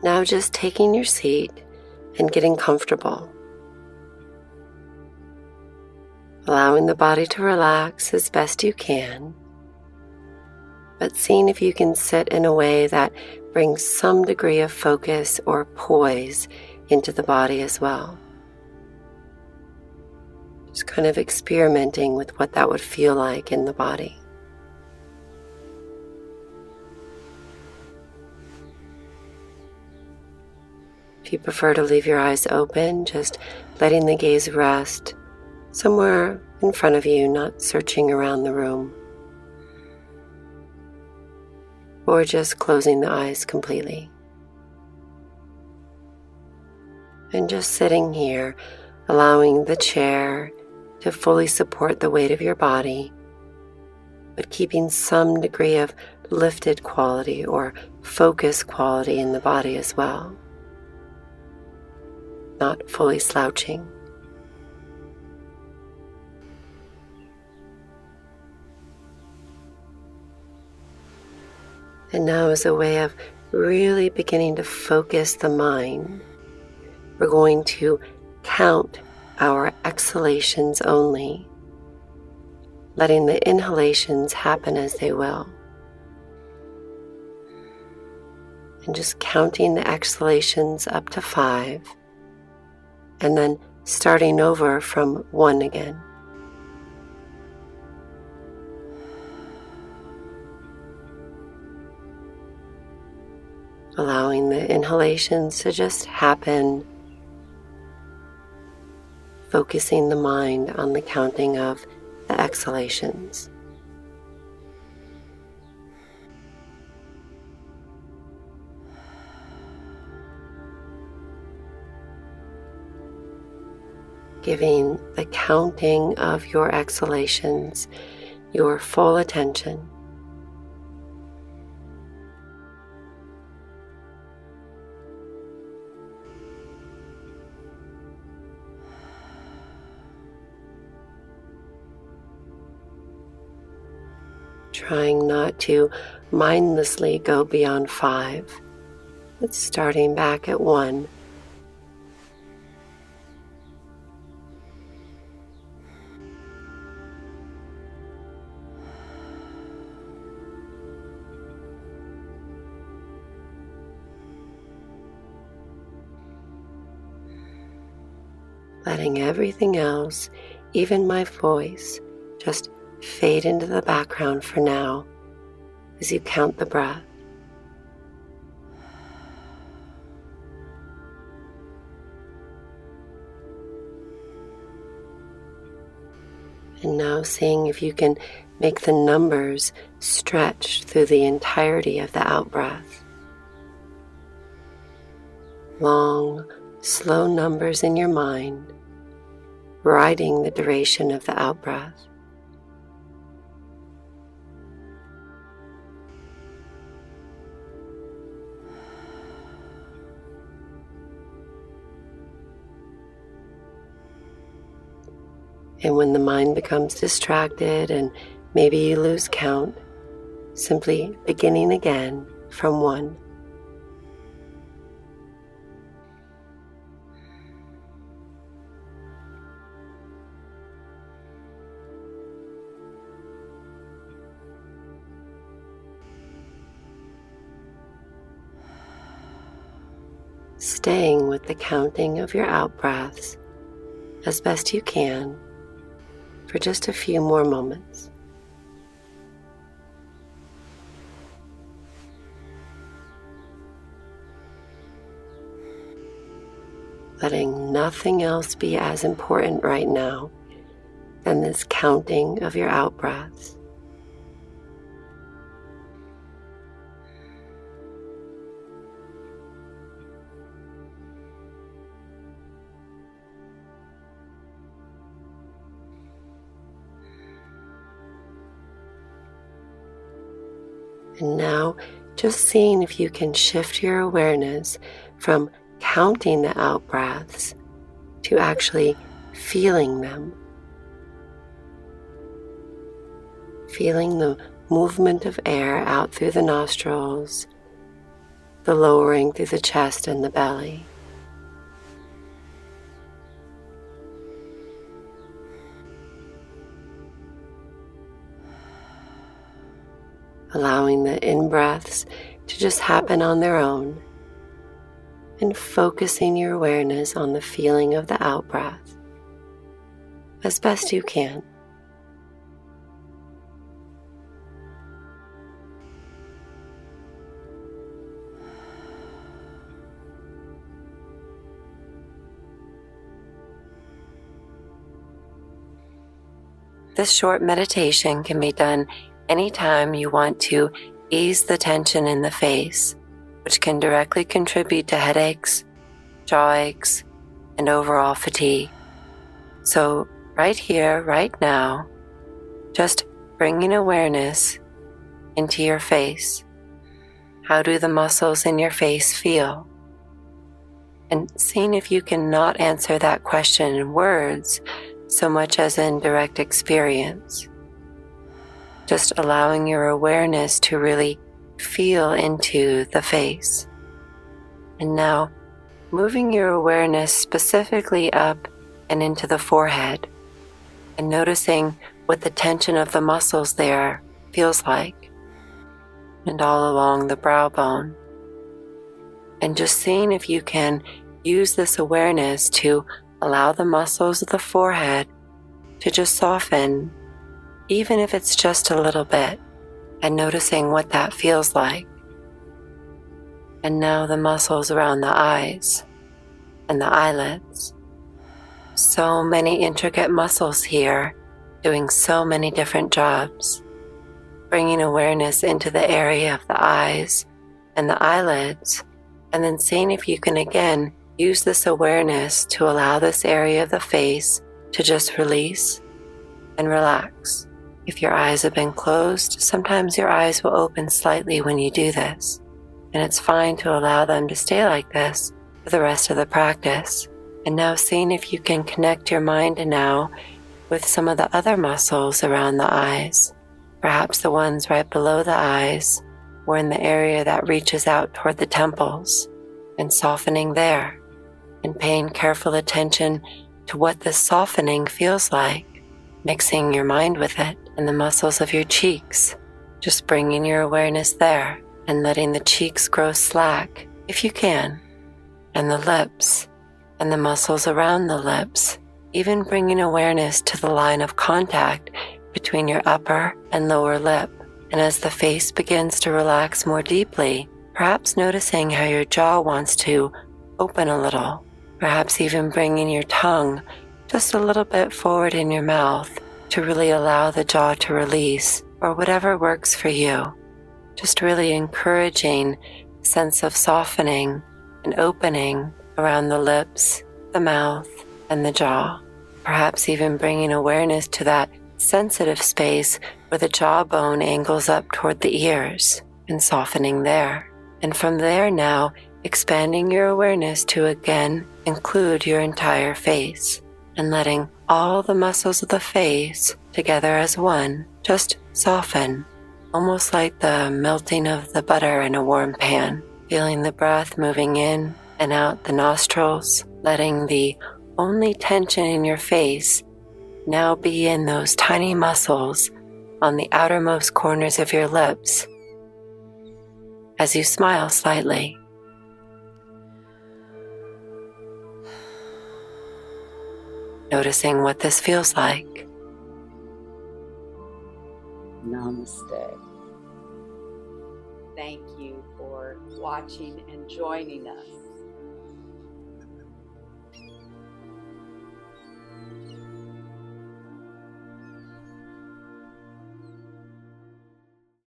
Now just taking your seat and getting comfortable. Allowing the body to relax as best you can, but seeing if you can sit in a way that brings some degree of focus or poise into the body as well. Just kind of experimenting with what that would feel like in the body. If you prefer to leave your eyes open, just letting the gaze rest somewhere in front of you, not searching around the room. Or just closing the eyes completely. And just sitting here, allowing the chair to fully support the weight of your body, but keeping some degree of lifted quality or focus quality in the body as well. Not fully slouching. And now, as a way of really beginning to focus the mind, we're going to count our exhalations only, letting the inhalations happen as they will. And just counting the exhalations up to 5, and then starting over from 1 again. Allowing the inhalations to just happen, focusing the mind on the counting of the exhalations. Giving the counting of your exhalations your full attention. Trying not to mindlessly go beyond 5, but starting back at 1. Letting everything else, even my voice, just fade into the background for now as you count the breath. And now seeing if you can make the numbers stretch through the entirety of the out-breath. Long, slow numbers in your mind, riding the duration of the out-breath. And when the mind becomes distracted and maybe you lose count, simply beginning again from 1. Staying with the counting of your out-breaths as best you can for just a few more moments. Letting nothing else be as important right now than this counting of your out-breaths. And now, just seeing if you can shift your awareness from counting the out-breaths to actually feeling them. Feeling the movement of air out through the nostrils the lowering through the chest and the belly. Allowing the in-breaths to just happen on their own, and focusing your awareness on the feeling of the out-breath as best you can. This short meditation can be done anytime you want to ease the tension in the face, which can directly contribute to headaches, jaw aches, and overall fatigue. So right here, right now, just bringing awareness into your face. How do the muscles in your face feel? And seeing if you can not answer that question in words so much as in direct experience. Just allowing your awareness to really feel into the face. And now moving your awareness specifically up and into the forehead, and noticing what the tension of the muscles there feels like, and all along the brow bone. And just seeing if you can use this awareness to allow the muscles of the forehead to just soften, even if it's just a little bit, and noticing what that feels like. And now the muscles around the eyes and the eyelids. So many intricate muscles here doing so many different jobs. Bringing awareness into the area of the eyes and the eyelids, and then seeing if you can again use this awareness to allow this area of the face to just release and relax. If your eyes have been closed, sometimes your eyes will open slightly when you do this, and it's fine to allow them to stay like this for the rest of the practice. And now seeing if you can connect your mind now with some of the other muscles around the eyes, perhaps the ones right below the eyes or in the area that reaches out toward the temples, and softening there, and paying careful attention to what this softening feels like, mixing your mind with it, and the muscles of your cheeks, just bringing your awareness there and letting the cheeks grow slack if you can, and the lips and the muscles around the lips, even bringing awareness to the line of contact between your upper and lower lip. And as the face begins to relax more deeply, perhaps noticing how your jaw wants to open a little, perhaps even bringing your tongue just a little bit forward in your mouth to really allow the jaw to release, or whatever works for you. Just really encouraging a sense of softening and opening around the lips, the mouth, and the jaw. Perhaps even bringing awareness to that sensitive space where the jawbone angles up toward the ears, and softening there. And from there now, expanding your awareness to again include your entire face, and letting all the muscles of the face together as one just soften, almost like the melting of the butter in a warm pan. Feeling the breath moving in and out the nostrils, letting the only tension in your face now be in those tiny muscles on the outermost corners of your lips as you smile slightly. Noticing what this feels like. Namaste. Thank you for watching and joining us.